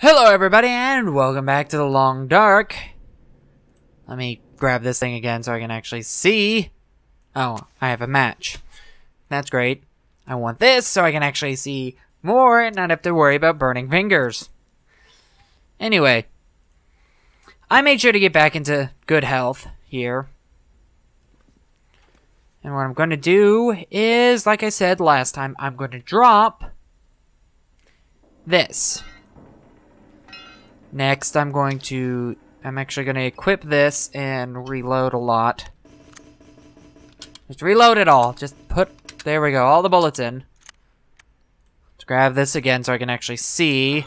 Hello everybody and welcome back to the Long Dark. Let me grab this thing again so I can actually see. Oh, I have a match. That's great. I want this so I can actually see more and not have to worry about burning fingers. Anyway, I made sure to get back into good health here. And what I'm going to do is, like I said last time, I'm going to drop this. Next, I'm actually going to equip this and reload a lot. Just reload it all. There we go, all the bullets in. Let's grab this again so I can actually see.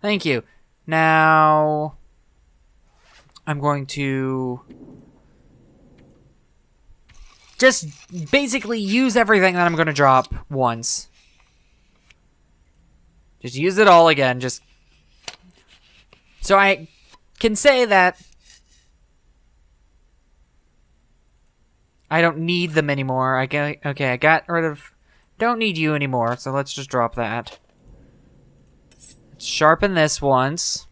Thank you. Now, I'm going to just basically use everything that I'm going to drop once. Just use it all again, just so I can say that I don't need them anymore. Okay, I got rid of... Don't need you anymore, so let's just drop that. Let's sharpen this once.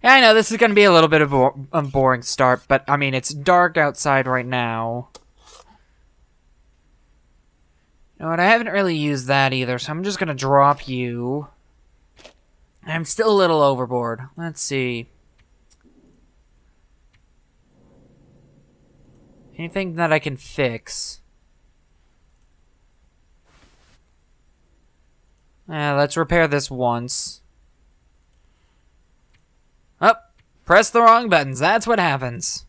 Yeah, I know, this is going to be a little bit of a boring start, but, I mean, it's dark outside right now. You know what, I haven't really used that either, so I'm just going to drop you. I'm still a little overboard. Let's see. Anything that I can fix? Let's repair this once. Oh, press the wrong buttons. That's what happens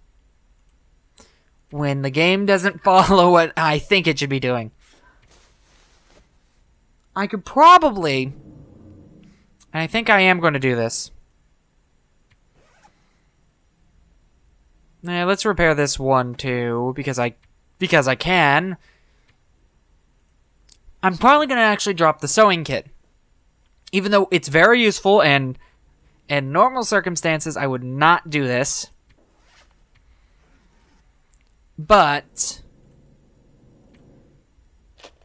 when the game doesn't follow what I think it should be doing. I could probably, and I think I am going to do this. Let's repair this one too, because I can. I'm probably going to actually drop the sewing kit, even though it's very useful, and in normal circumstances I would not do this. But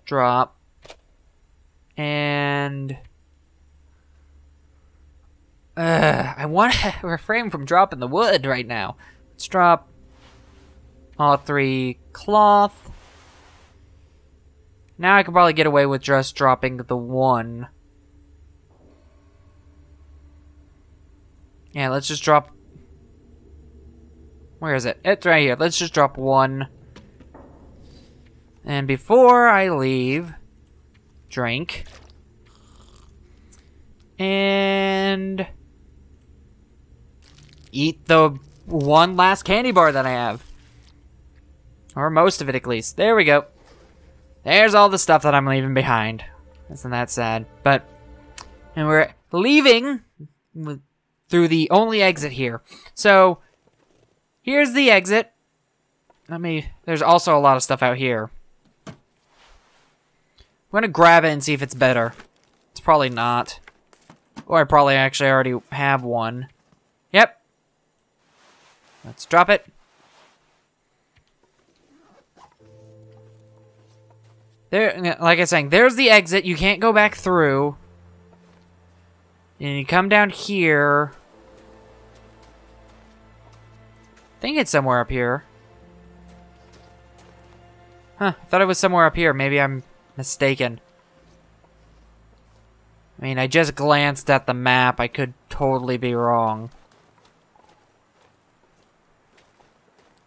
drop and I want to refrain from dropping the wood right now. Let's drop all 3 cloth. Now I can probably get away with just dropping the 1. Yeah, let's just drop... Where is it? It's right here. Let's just drop 1. And before I leave, drink. And eat the 1 last candy bar that I have. Or most of it, at least. There we go. There's all the stuff that I'm leaving behind. Isn't that sad? But, and we're leaving through the only exit here. So, here's the exit. There's also a lot of stuff out here. I'm gonna grab it and see if it's better. It's probably not. Or I probably actually already have one. Yep. Let's drop it. There, like I was saying, there's the exit. You can't go back through. And you come down here. I think it's somewhere up here. Huh, I thought it was somewhere up here. Maybe I'm mistaken. I mean, I just glanced at the map. I could totally be wrong.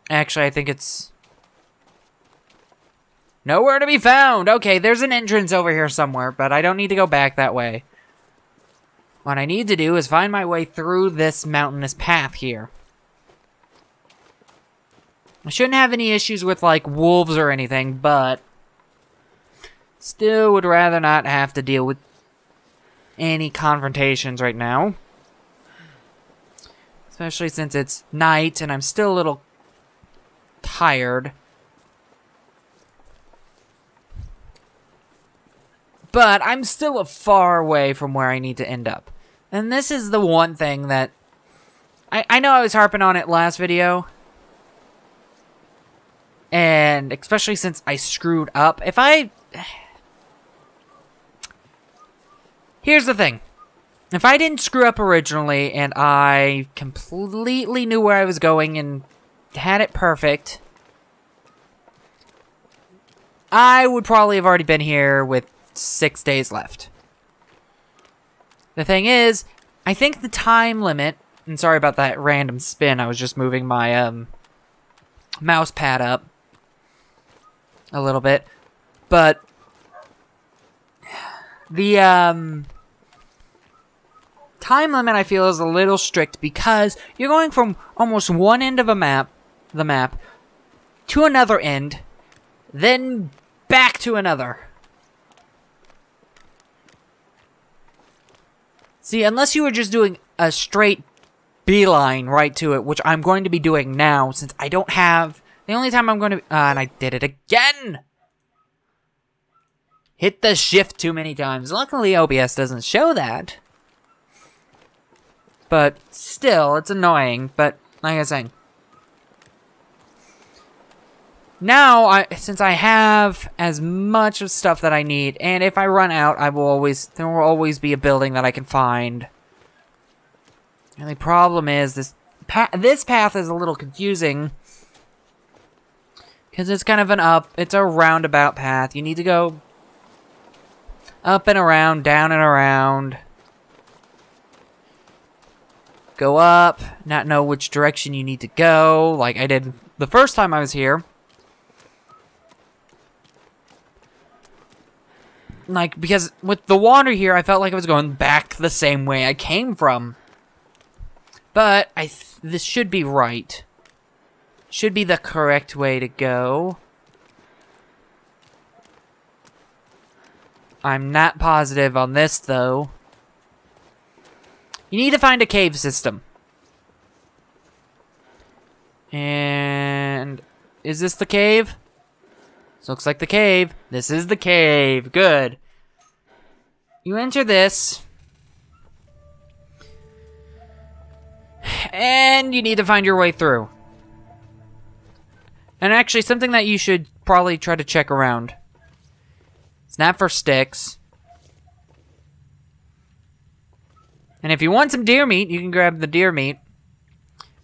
Actually, I think it's nowhere to be found. Okay, there's an entrance over here somewhere, but I don't need to go back that way. What I need to do is find my way through this mountainous path here. I shouldn't have any issues with, like, wolves or anything, but still would rather not have to deal with any confrontations right now. Especially since it's night and I'm still a little tired. But I'm still a far away from where I need to end up. And this is the one thing that I know I was harping on it last video. And especially since I screwed up. Here's the thing. If I didn't screw up originally and I completely knew where I was going and had it perfect, I would probably have already been here with 6 days left. The thing is, I think the time limit, and sorry about that random spin, I was just moving my mouse pad up a little bit, but the time limit I feel is a little strict because you're going from almost one end of the map to another end, then back to another. See, unless you were just doing a straight beeline right to it, which I'm going to be doing now since I don't have... The only time I'm going to... and I did it again! Hit the shift too many times. Luckily, OBS doesn't show that. But still, it's annoying. But, like I was saying... Now, since I have as much of stuff that I need, and if I run out, there will always be a building that I can find. And the problem is, this path is a little confusing. Because it's kind of it's a roundabout path. You need to go up and around, down and around. Go up, not know which direction you need to go, like I did the first time I was here. Like, because with the water here, I felt like I was going back the same way I came from. But, this should be right. Should be the correct way to go. I'm not positive on this, though. You need to find a cave system. And... is this the cave? This looks like the cave. This is the cave. Good. You enter this. And you need to find your way through. And actually, something that you should probably try to check around. Snap for sticks. And if you want some deer meat, you can grab the deer meat.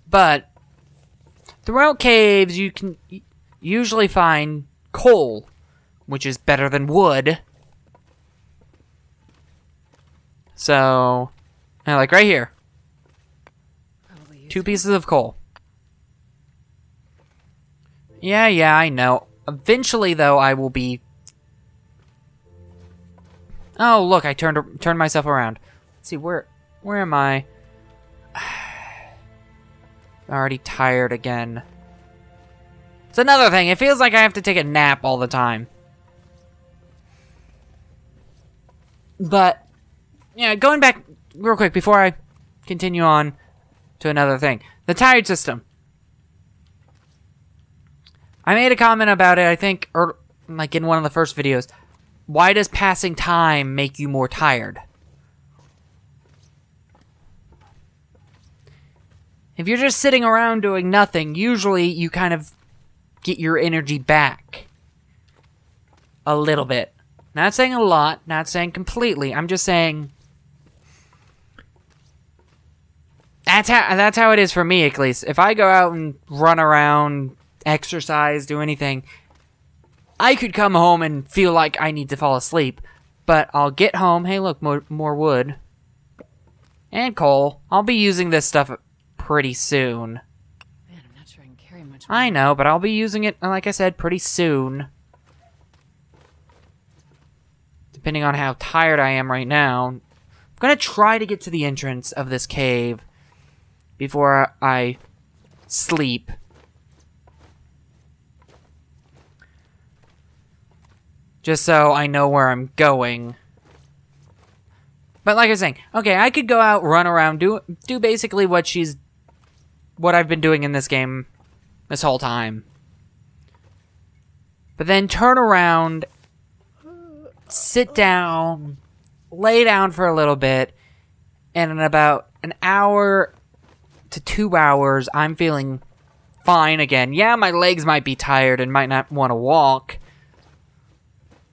But throughout caves, you can usually find coal, which is better than wood. So, like right here. 2 pieces of coal. Yeah, I know. Eventually, though, I will be... Oh, look, I turned myself around. Let's see, where am I? Already tired again. It's another thing. It feels like I have to take a nap all the time. But, yeah, going back real quick before I continue on to another thing. The tired system. I made a comment about it, I think, or like in one of the first videos. Why does passing time make you more tired? If you're just sitting around doing nothing, usually you kind of get your energy back. A little bit. Not saying a lot, not saying completely. I'm just saying... That's how it is for me, at least. If I go out and run around, exercise, do anything, I could come home and feel like I need to fall asleep. But I'll get home. Hey, look, more wood. And coal. I'll be using this stuff pretty soon. Man, I'm not sure I can carry much more. I know, but I'll be using it, like I said, pretty soon. Depending on how tired I am right now. I'm gonna try to get to the entrance of this cave before I sleep. Just so I know where I'm going. But like I was saying, okay, I could go out, run around, do basically what I've been doing in this game this whole time. But then turn around, sit down, lay down for a little bit, and in about an hour to 2 hours, I'm feeling fine again. Yeah, my legs might be tired and might not want to walk.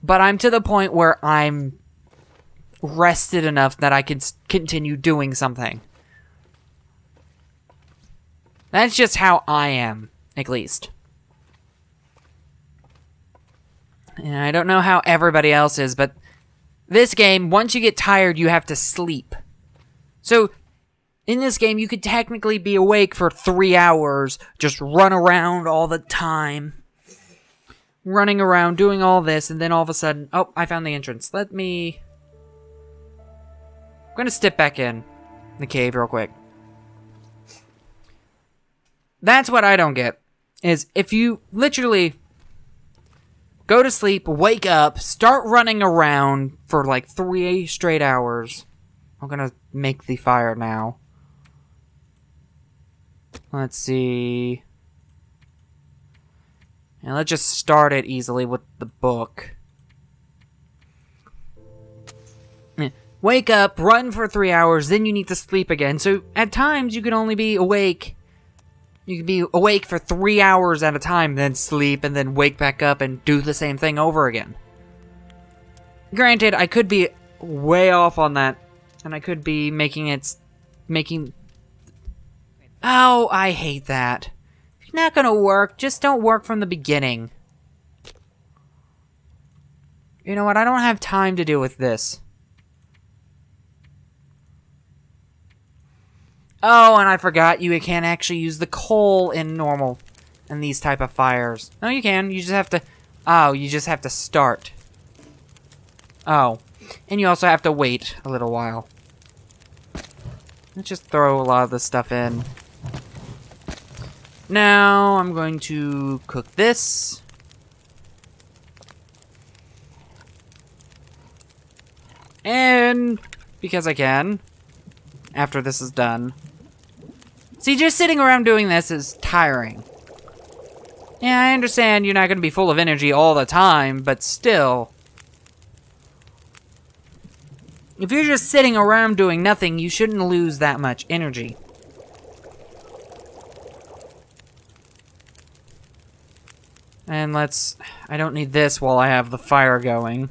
But I'm to the point where I'm rested enough that I can continue doing something. That's just how I am, at least. And I don't know how everybody else is, but this game, once you get tired, you have to sleep. So, in this game, you could technically be awake for 3 hours, just run around all the time. Running around, doing all this, and then all of a sudden, oh, I found the entrance. I'm gonna step back in the cave real quick. That's what I don't get, is if you literally go to sleep, wake up, start running around for like 3 straight hours. I'm gonna make the fire now. Let's see. And let's just start it easily with the book. Wake up, run for 3 hours, then you need to sleep again. So at times you can only be awake. You can be awake for 3 hours at a time, then sleep, and then wake back up and do the same thing over again. Granted, I could be way off on that, and I could be making... Oh, I hate that. If you're not gonna work, just don't work from the beginning. You know what, I don't have time to deal with this. Oh, and I forgot, you can't actually use the coal in these type of fires. No, you can, you just have to... Oh, you just have to start. Oh, and you also have to wait a little while. Let's just throw a lot of this stuff in. Now, I'm going to cook this. And, because I can, after this is done. See, just sitting around doing this is tiring. Yeah, I understand you're not going to be full of energy all the time, but still. If you're just sitting around doing nothing, you shouldn't lose that much energy. And I don't need this while I have the fire going.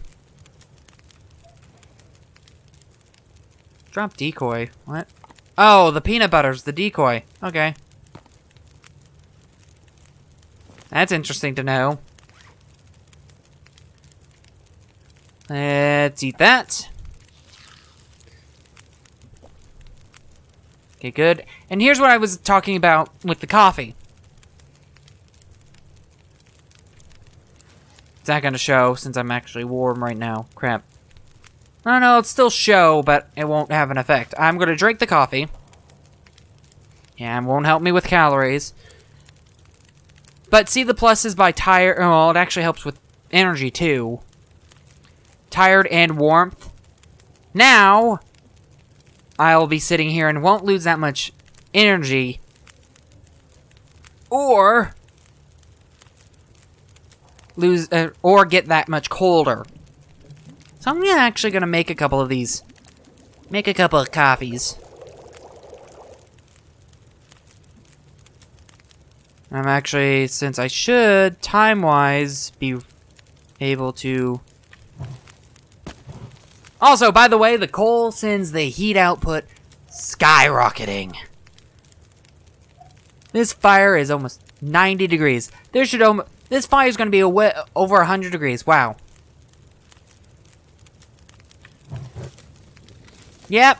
Drop decoy. What? Oh, the peanut butter's the decoy. Okay. That's interesting to know. Let's eat that. Okay, good. And here's what I was talking about with the coffee. It's not gonna show since I'm actually warm right now. Crap. I don't know, it'll still show, but it won't have an effect. I'm gonna drink the coffee. Yeah, it won't help me with calories. But see the pluses by tired... Oh, it actually helps with energy, too. Tired and warmth. Now, I'll be sitting here and won't lose that much energy. Or... or get that much colder. So I'm actually gonna make a couple of these. Make a couple of coffees. I'm actually, since I should, time-wise, be able to... Also, by the way, the coal sends the heat output skyrocketing. This fire is almost 90 degrees. This fire is going to be over 100 degrees. Wow. Yep.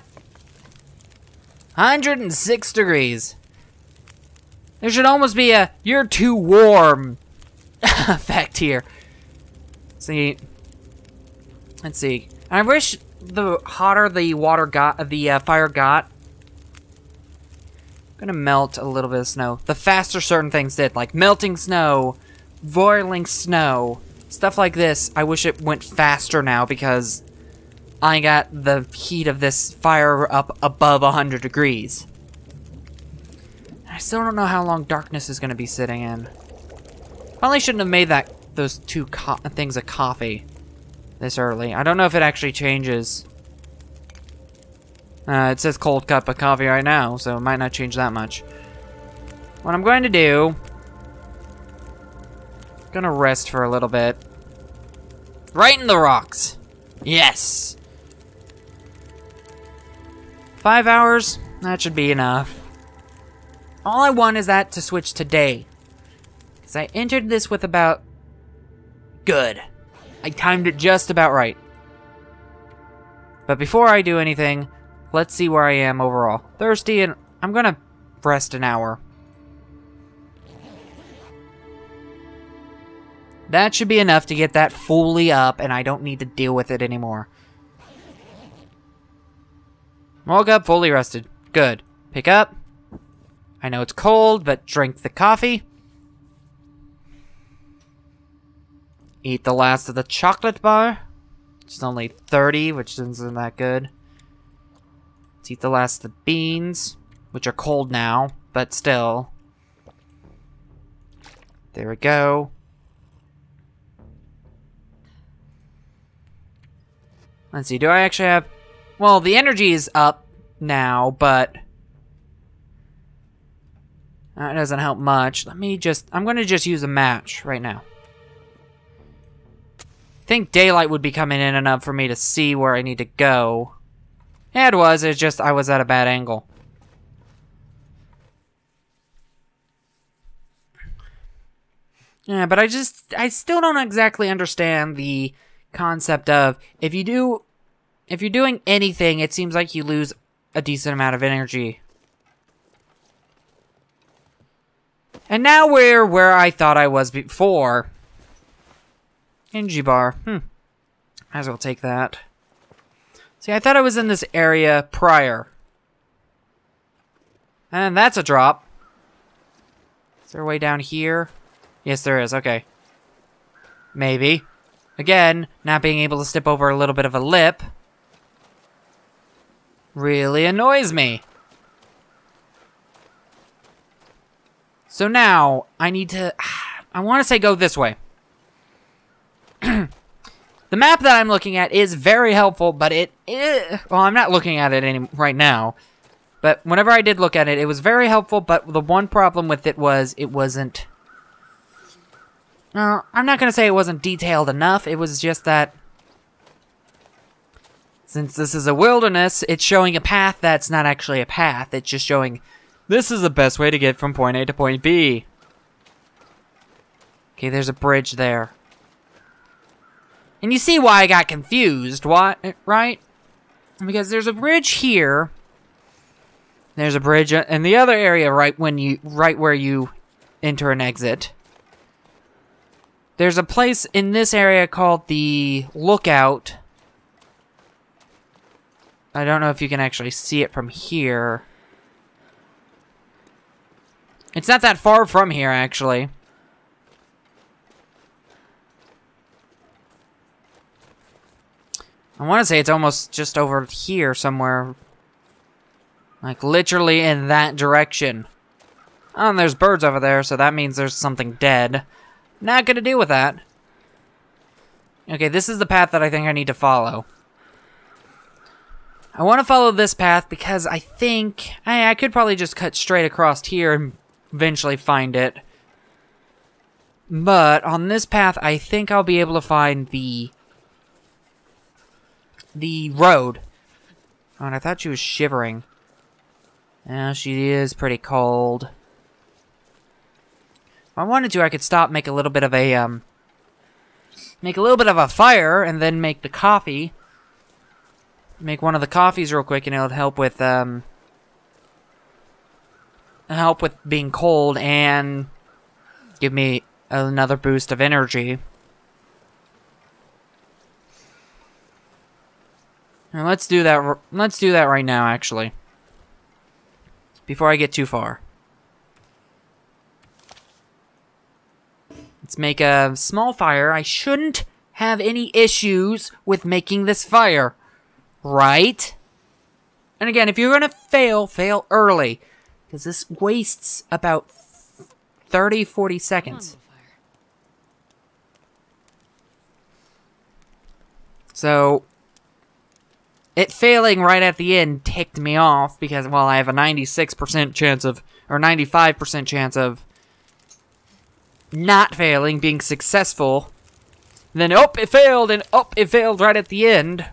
106 degrees. There should almost be a "you're too warm" effect here. See. Let's see. I wish the hotter the fire got. I'm gonna melt a little bit of snow. The faster certain things did, like melting snow, boiling snow, stuff like this. I wish it went faster now because I got the heat of this fire up above 100 degrees. I still don't know how long darkness is going to be sitting in. Probably shouldn't have made those two things of coffee this early. I don't know if it actually changes. It says cold cup of coffee right now, so it might not change that much. What I'm going to do Gonna rest for a little bit. Right in the rocks. Yes. 5 hours? That should be enough. All I want is that to switch to day. Because I entered this with about... Good. I timed it just about right. But before I do anything, let's see where I am overall. Thirsty, and I'm gonna rest an hour. That should be enough to get that fully up, and I don't need to deal with it anymore. Woke up fully rested. Good. Pick up. I know it's cold, but drink the coffee. Eat the last of the chocolate bar. It's only 30, which isn't that good. Let's eat the last of the beans, which are cold now, but still. There we go. Let's see, do I actually have... Well, the energy is up now, but... that doesn't help much. Let me just... I'm going to just use a match right now. I think daylight would be coming in enough for me to see where I need to go. Yeah, it was. It's just I was at a bad angle. Yeah, but I still don't exactly understand the concept of if you're doing anything, it seems like you lose a decent amount of energy. And now we're where I thought I was before. Energy bar. Might as well take that. See, I thought I was in this area prior. And that's a drop. Is there a way down here? Yes, there is. Okay. Maybe. Again, not being able to step over a little bit of a lip really annoys me. So now, I need to... I want to say go this way. The map that I'm looking at is very helpful, but well, I'm not looking at it right now. But whenever I did look at it, it was very helpful, but the one problem with it was it wasn't... I'm not going to say it wasn't detailed enough. It was just that... since this is a wilderness, it's showing a path that's not actually a path. It's just showing... this is the best way to get from point A to point B. Okay, there's a bridge there. And you see why I got confused, what? Right? Because there's a bridge here. There's a bridge in the other area right where you enter and exit. There's a place in this area called the Lookout. I don't know if you can actually see it from here. It's not that far from here, actually. I want to say it's almost just over here somewhere. Like, literally in that direction. Oh, and there's birds over there, so that means there's something dead. Not gonna deal with that. Okay, this is the path that I think I need to follow. I want to follow this path because I think... I could probably just cut straight across here and eventually find it. But on this path, I think I'll be able to find the road. Oh, and I thought she was shivering. Yeah, she is pretty cold. If I wanted to, I could stop, make a little bit of a fire, and then make the coffee. Make one of the coffees real quick, and it'll help with being cold and give me another boost of energy. And let's do that. Let's do that right now, actually. Before I get too far. Let's make a small fire. I shouldn't have any issues with making this fire. Right? And again, if you're gonna fail early. Because this wastes about 30-40 seconds. So... it failing right at the end ticked me off because, well, I have a 96% chance of, or 95% chance of not failing, being successful. Then, oh, it failed, and oh, it failed right at the end.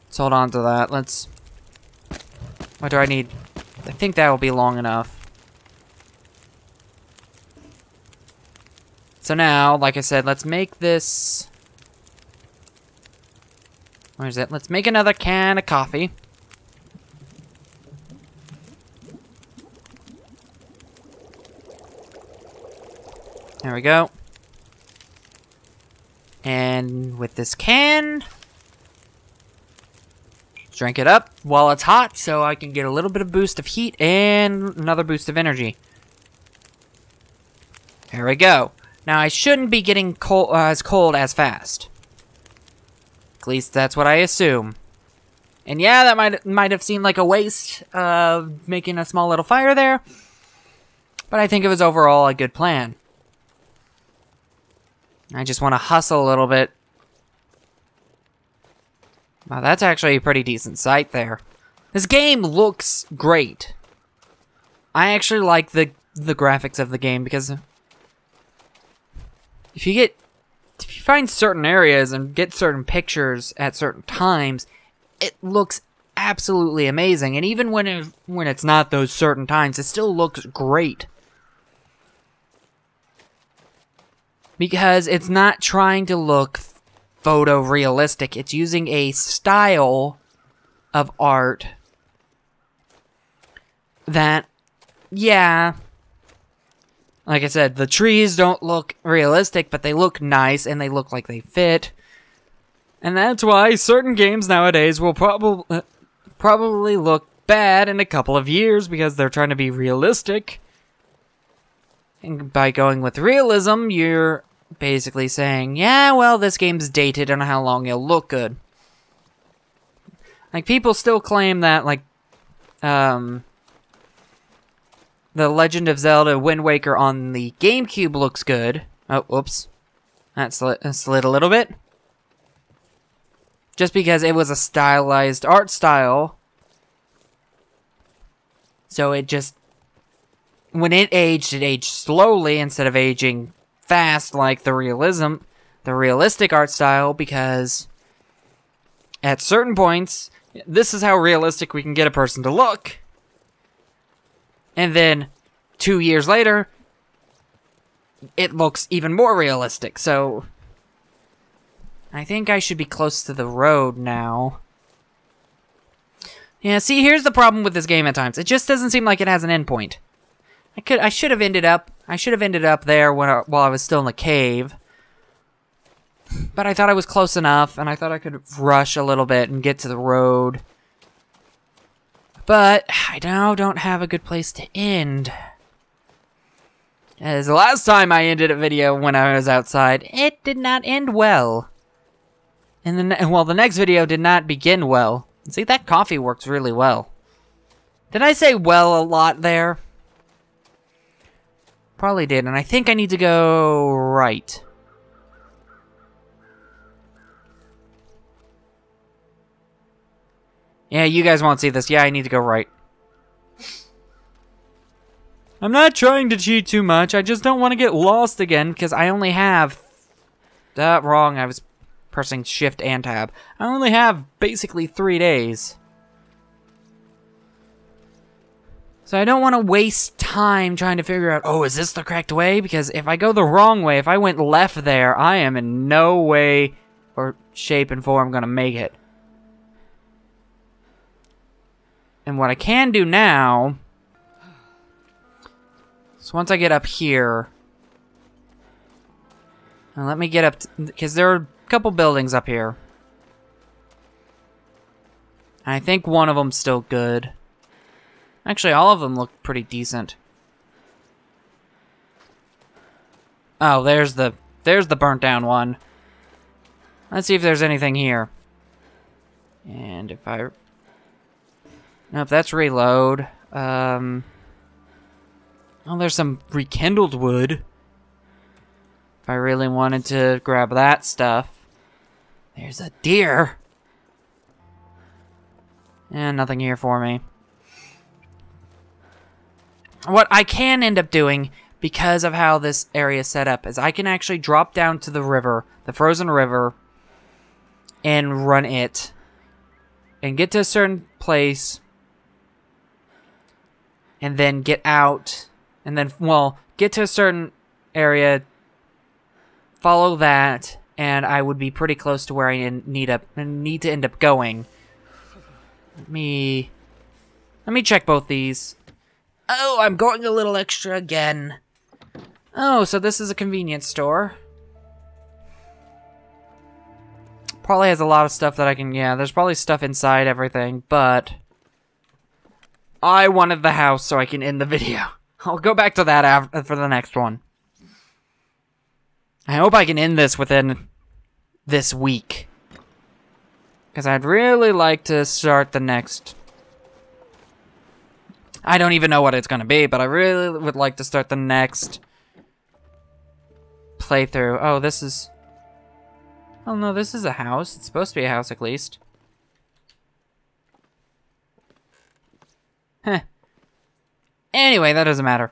Let's hold on to that. What do I need? I think that will be long enough. So now, like I said, let's make this... Where is it? Let's make another can of coffee. There we go. And with this can, drink it up while it's hot so I can get a little bit of boost of heat and another boost of energy. There we go. Now I shouldn't be getting as cold as fast. At least that's what I assume. And yeah, that might have seemed like a waste of making a small little fire there, but I think it was overall a good plan. I just want to hustle a little bit. Wow, that's actually a pretty decent sight there. This game looks great. I actually like the graphics of the game because if you find certain areas and get certain pictures at certain times, it looks absolutely amazing. And even when it's not those certain times, it still looks great. Because it's not trying to look photorealistic. It's using a style of art that, yeah, like I said, the trees don't look realistic, but they look nice and they look like they fit. And that's why certain games nowadays will probably look bad in a couple of years because they're trying to be realistic. And by going with realism, you're basically saying, yeah, well, this game's dated on how long it'll look good. Like, people still claim that, like, The Legend of Zelda Wind Waker on the GameCube looks good. Oh, whoops. That slid a little bit. Just because it was a stylized art style. So it just... When it aged slowly instead of aging fast like the realistic art style, because at certain points, this is how realistic we can get a person to look. And then 2 years later, it looks even more realistic. So I think I should be close to the road now. Yeah, see, here's the problem with this game at times. It just doesn't seem like it has an endpoint. I should have ended up there while I was still in the cave. But I thought I was close enough, and I thought I could rush a little bit and get to the road. But I now don't have a good place to end. As the last time I ended a video when I was outside, it did not end well. And the next video did not begin well. See, that coffee works really well. Did I say well a lot there? Probably did, and I think I need to go right. Yeah, you guys won't see this. Yeah, I need to go right. I'm not trying to cheat too much. I just don't want to get lost again, because I only have... wrong. I was pressing Shift and Tab. I only have basically 3 days. So I don't want to waste time trying to figure out, oh, is this the correct way? Because if I go the wrong way, if I went left there, I am in no way or shape and form going to make it. And what I can do now... So once I get up here... Now let me get up... Because there are a couple buildings up here. And I think one of them's still good. Actually, all of them look pretty decent. Oh, there's the burnt down one. Let's see if there's anything here. And if I... Nope, that's reload. Oh, there's some rekindled wood. If I really wanted to grab that stuff. There's a deer. And nothing here for me. What I can end up doing, because of how this area is set up, is I can actually drop down to the river, the frozen river, and run it, and get to a certain place, and then get out, and then, well, get to a certain area, follow that, and I would be pretty close to where I need to end up going. Let me check both these. Oh, I'm going a little extra again. Oh, so this is a convenience store. Probably has a lot of stuff that I can, yeah, there's probably stuff inside everything, but I wanted the house so I can end the video. I'll go back to that for the next one. I hope I can end this within this week, because I'd really like to start the next... I don't even know what it's going to be, but I really would like to start the next playthrough. Oh, this is... Oh no, this is a house. It's supposed to be a house at least. Heh. Anyway, that doesn't matter.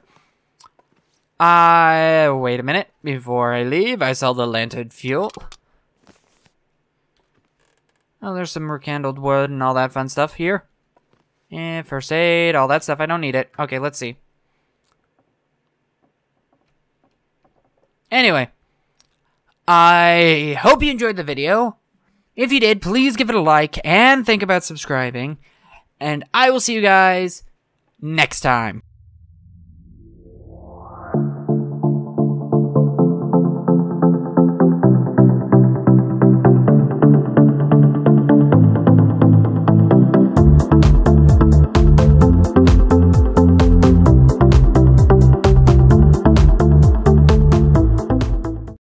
Wait a minute. Before I leave, I sell the lantern fuel. Oh, there's some rekindled wood and all that fun stuff here. Yeah, first aid, all that stuff. I don't need it. Okay, let's see. Anyway, I hope you enjoyed the video. If you did, please give it a like and think about subscribing. And I will see you guys next time.